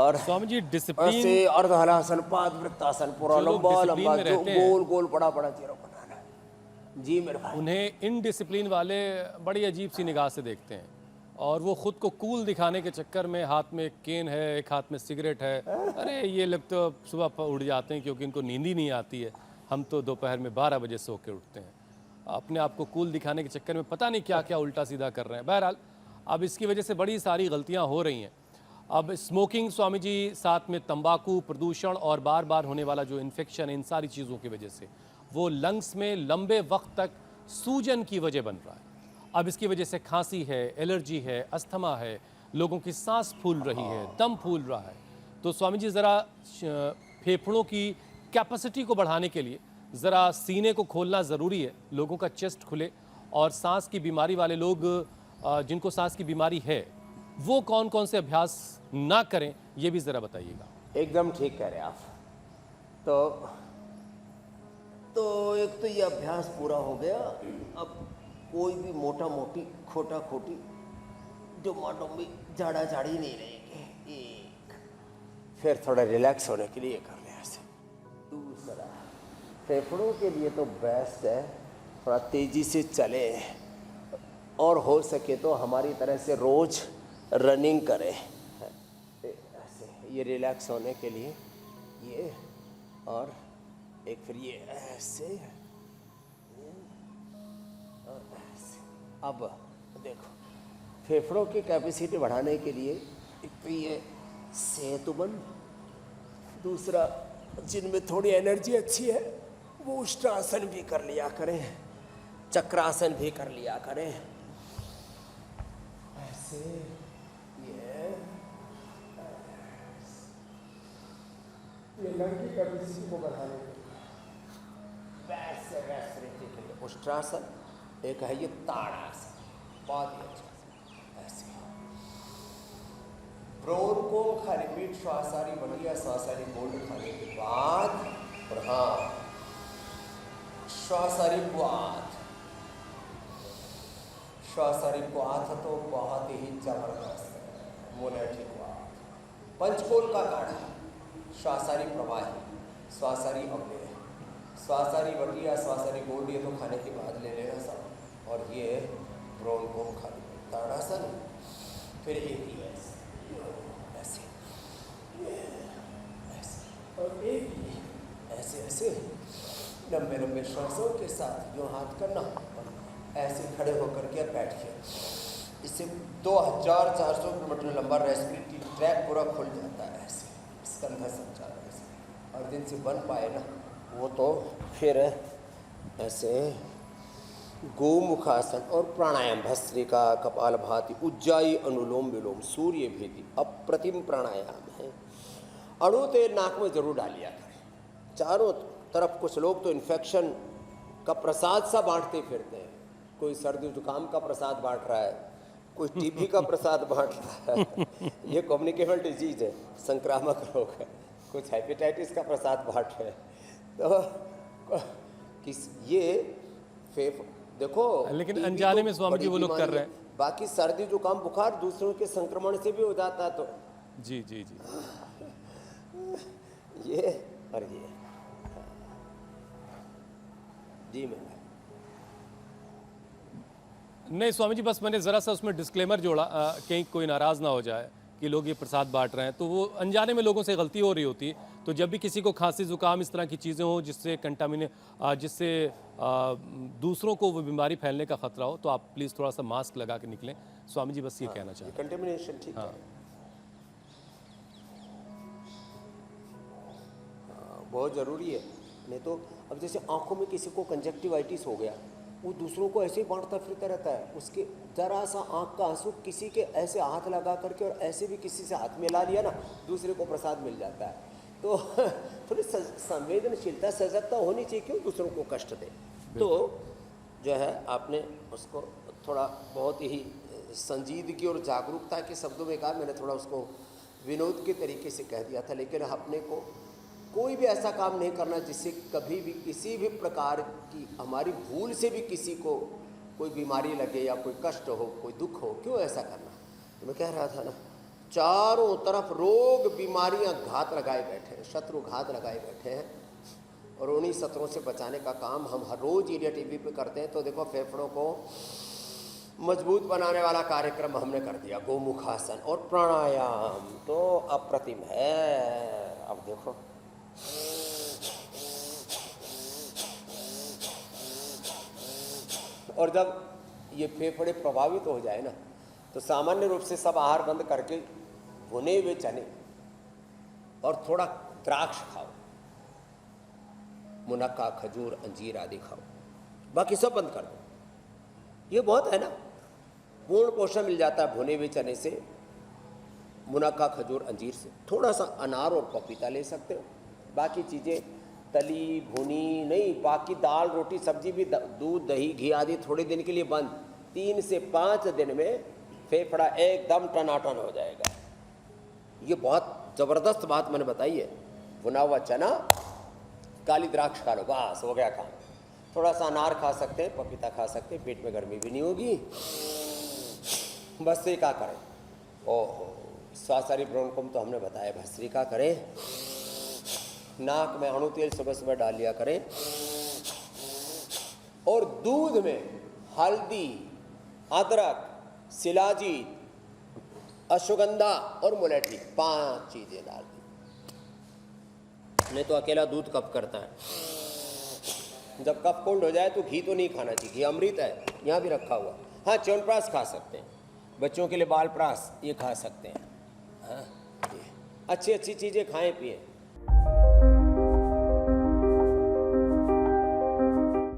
और स्वामी जी डिसिप्लिन, ऐसे अर्धहलासन, पादवृत्तासन, पूरा जो लोग लंबा डिसिप्लिन लंबा में जो रहते हैं, गोल गोल बड़ा बड़ा चेहरा बनाना है। जी मेरे भाई। उन्हें इनडिसिप्लिन वाले बड़ी अजीब सी निगाह से देखते हैं और वो खुद को कूल दिखाने के चक्कर में हाथ में एक केन है, एक हाथ में सिगरेट है। अरे ये लोग तो सुबह उठ जाते हैं क्योंकि इनको नींद ही नहीं आती है। हम तो दोपहर में 12 बजे सो के उठते हैं। अपने आप को कूल दिखाने के चक्कर में पता नहीं क्या क्या उल्टा सीधा कर रहे हैं। बहरहाल अब इसकी वजह से बड़ी सारी गलतियां हो रही हैं। अब स्मोकिंग स्वामी जी, साथ में तंबाकू, प्रदूषण और बार बार होने वाला जो इन्फेक्शन है, इन सारी चीज़ों की वजह से वो लंग्स में लंबे वक्त तक सूजन की वजह बन रहा है। अब इसकी वजह से खांसी है, एलर्जी है, अस्थमा है, लोगों की सांस फूल रही है, दम फूल रहा है। तो स्वामी जी ज़रा फेफड़ों की कैपेसिटी को बढ़ाने के लिए ज़रा सीने को खोलना ज़रूरी है, लोगों का चेस्ट खुले और सांस की बीमारी वाले लोग, जिनको सांस की बीमारी है, वो कौन कौन से अभ्यास ना करें, ये भी ज़रा बताइएगा। एकदम ठीक कह रहे हैं आप। तो एक तो ये अभ्यास पूरा हो गया। अब कोई भी मोटा मोटी खोटा खोटी जो माडोमी झाड़ा झाड़ी नहीं रहेंगे। एक फिर थोड़ा रिलैक्स होने के लिए कर ले ऐसे। दूसरा, फेफड़ों के लिए तो बेस्ट है थोड़ा तेजी से चले और हो सके तो हमारी तरह से रोज रनिंग करें ऐसे, ये रिलैक्स होने के लिए ये, और एक फिर ये ऐसे और ऐसे। अब देखो, फेफड़ों की कैपेसिटी बढ़ाने के लिए एक तो ये सेतुबंद, दूसरा जिनमें थोड़ी एनर्जी अच्छी है वो उष्ट्रासन भी कर लिया करें, चक्रासन भी कर लिया करें ऐसे। ये लंग की कैपेसिटी को बढ़ाने के लिए वैसे के लिए उष्ट्रासन, एक है ये ताड़ासन, बहुत ही अच्छा ऐसे। ब्रोंको खाली पीठ श्वासारी बढ़िया श्वासारी गोल्ड खाने के बाद, और हाँ श्वासारी क्वाथ, श्वासारी क्वाथ तो बहुत ही जबरदस्त है। मोनेटी क्वाथ, पंचकोल का काढ़ा, श्वासारी प्रवाही, श्वासारी अव्यय, श्वासारी वटिया, श्वासारी गोल्ड, ये तो खाने के बाद ले लेना सब। और ये ब्रोंको खाली ताड़ासन, फिर एक ही ऐसे ऐसे ऐसे और एक ही ऐसे ऐसे लंबे लंबे श्वासों के साथ यूँ हाथ करना और ऐसे खड़े होकर के बैठिए। इससे 2400 किलोमीटर लंबा रेस्पिरेटरी ट्रैक पूरा खुल जाता है ऐसे, स्कंध संचालन से। और जिनसे बन पाए ना वो तो फिर ऐसे गोमुखासन और प्राणायाम, भस्त्रिका, कपालभाति, उज्जाई, अनुलोम विलोम, सूर्य भेदी, अप्रतिम प्राणायाम है। अणु तेल नाक में जरूर डालिया करें चारों तरफ। कुछ लोग तो इन्फेक्शन का प्रसाद सा बांटते फिरते हैं, कोई सर्दी जुकाम का प्रसाद बांट रहा है, कोई टीबी का प्रसाद बांट रहा है। ये कम्युनिकेबल डिजीज है, संक्रामक रोग है। कुछ हेपेटाइटिस का प्रसाद बांट रहे हैं। तो ये देखो, लेकिन अनजाने में स्वामी जी वो लोग कर रहे हैं। बाकी सर्दी जुकाम बुखार दूसरों के संक्रमण से भी हो जाता है। तो जी जी जी, ये और ये जी मैं नहीं स्वामी जी, बस मैंने ज़रा सा उसमें डिस्क्लेमर जोड़ा, कहीं कोई नाराज़ ना हो जाए कि लोग ये प्रसाद बांट रहे हैं। तो वो अनजाने में लोगों से गलती हो रही होती है। तो जब भी किसी को खांसी जुकाम इस तरह की चीज़ें हो जिससे दूसरों को वो बीमारी फैलने का खतरा हो, तो आप प्लीज़ थोड़ा सा मास्क लगा के निकलें। स्वामी जी बस ये कहना चाहते हैं। कंटेमिनेशन ठीक है, बहुत ज़रूरी है। नहीं तो अब जैसे आंखों में किसी को कंजक्टिवाइटिस हो गया, वो दूसरों को ऐसे ही बांटता फिरता रहता है। उसके जरा सा आंख का आंसू किसी के ऐसे हाथ लगा करके और ऐसे भी किसी से हाथ मिला लिया ना, दूसरे को प्रसाद मिल जाता है। तो थोड़ी संवेदनशीलता, सजगता होनी चाहिए, क्यों दूसरों को कष्ट दे। तो जो है आपने उसको थोड़ा बहुत ही संजीदगी और जागरूकता के शब्दों में कहा, मैंने थोड़ा उसको विनोद के तरीके से कह दिया था। लेकिन अपने को कोई भी ऐसा काम नहीं करना जिससे कभी भी किसी भी प्रकार की हमारी भूल से भी किसी को कोई बीमारी लगे या कोई कष्ट हो, कोई दुख हो। क्यों ऐसा करना। तो मैं कह रहा था ना चारों तरफ रोग बीमारियां घात लगाए बैठे हैं, शत्रु घात लगाए बैठे हैं। और उन्हीं शत्रुओं से बचाने का काम हम हर रोज इंडिया टीवी पे करते हैं। तो देखो फेफड़ों को मजबूत बनाने वाला कार्यक्रम हमने कर दिया, गोमुखासन और प्राणायाम तो अप्रतिम है। अब देखो और जब ये फेफड़े प्रभावित हो जाए ना, तो सामान्य रूप से सब आहार बंद करके भुने हुए चने और थोड़ा द्राक्ष खाओ, मुनक्का, खजूर, अंजीर आदि खाओ, बाकी सब बंद कर दो। ये बहुत है ना, पूर्ण पोषण मिल जाता है भुने हुए चने से, मुनक्का, खजूर, अंजीर से। थोड़ा सा अनार और पपीता ले सकते हो, बाकी चीज़ें तली भुनी नहीं। बाकी दाल, रोटी, सब्जी भी, दूध, दही, घी आदि थोड़े दिन के लिए बंद। 3 से 5 दिन में फेफड़ा एकदम टनाटन हो जाएगा। ये बहुत ज़बरदस्त बात मैंने बताई है। भुना हुआ चना, काली द्राक्ष खा लो, बस हो गया काम। थोड़ा सा अनार खा सकते हैं, पपीता खा सकते हैं, पेट में गर्मी भी नहीं होगी। भस्त्रिका करें, ओहो स्वासारी ब्रोंकुम तो हमने बताया, भस्त्रिका करें। नाक में अणु तेल सुबह सुबह डाल लिया करें। और दूध में हल्दी, अदरक, शिलाजीत, अश्वगंधा और मुलेठी 5 चीजें डाल दी। नहीं तो अकेला दूध कफ करता है। जब कफ कोल्ड हो जाए तो घी तो नहीं खाना चाहिए, घी अमृत है, यहाँ भी रखा हुआ। हाँ, च्यवनप्राश खा सकते हैं, बच्चों के लिए बाल प्राश ये खा सकते हैं। हाँ, अच्छी अच्छी चीज़ें खाएं पिएं।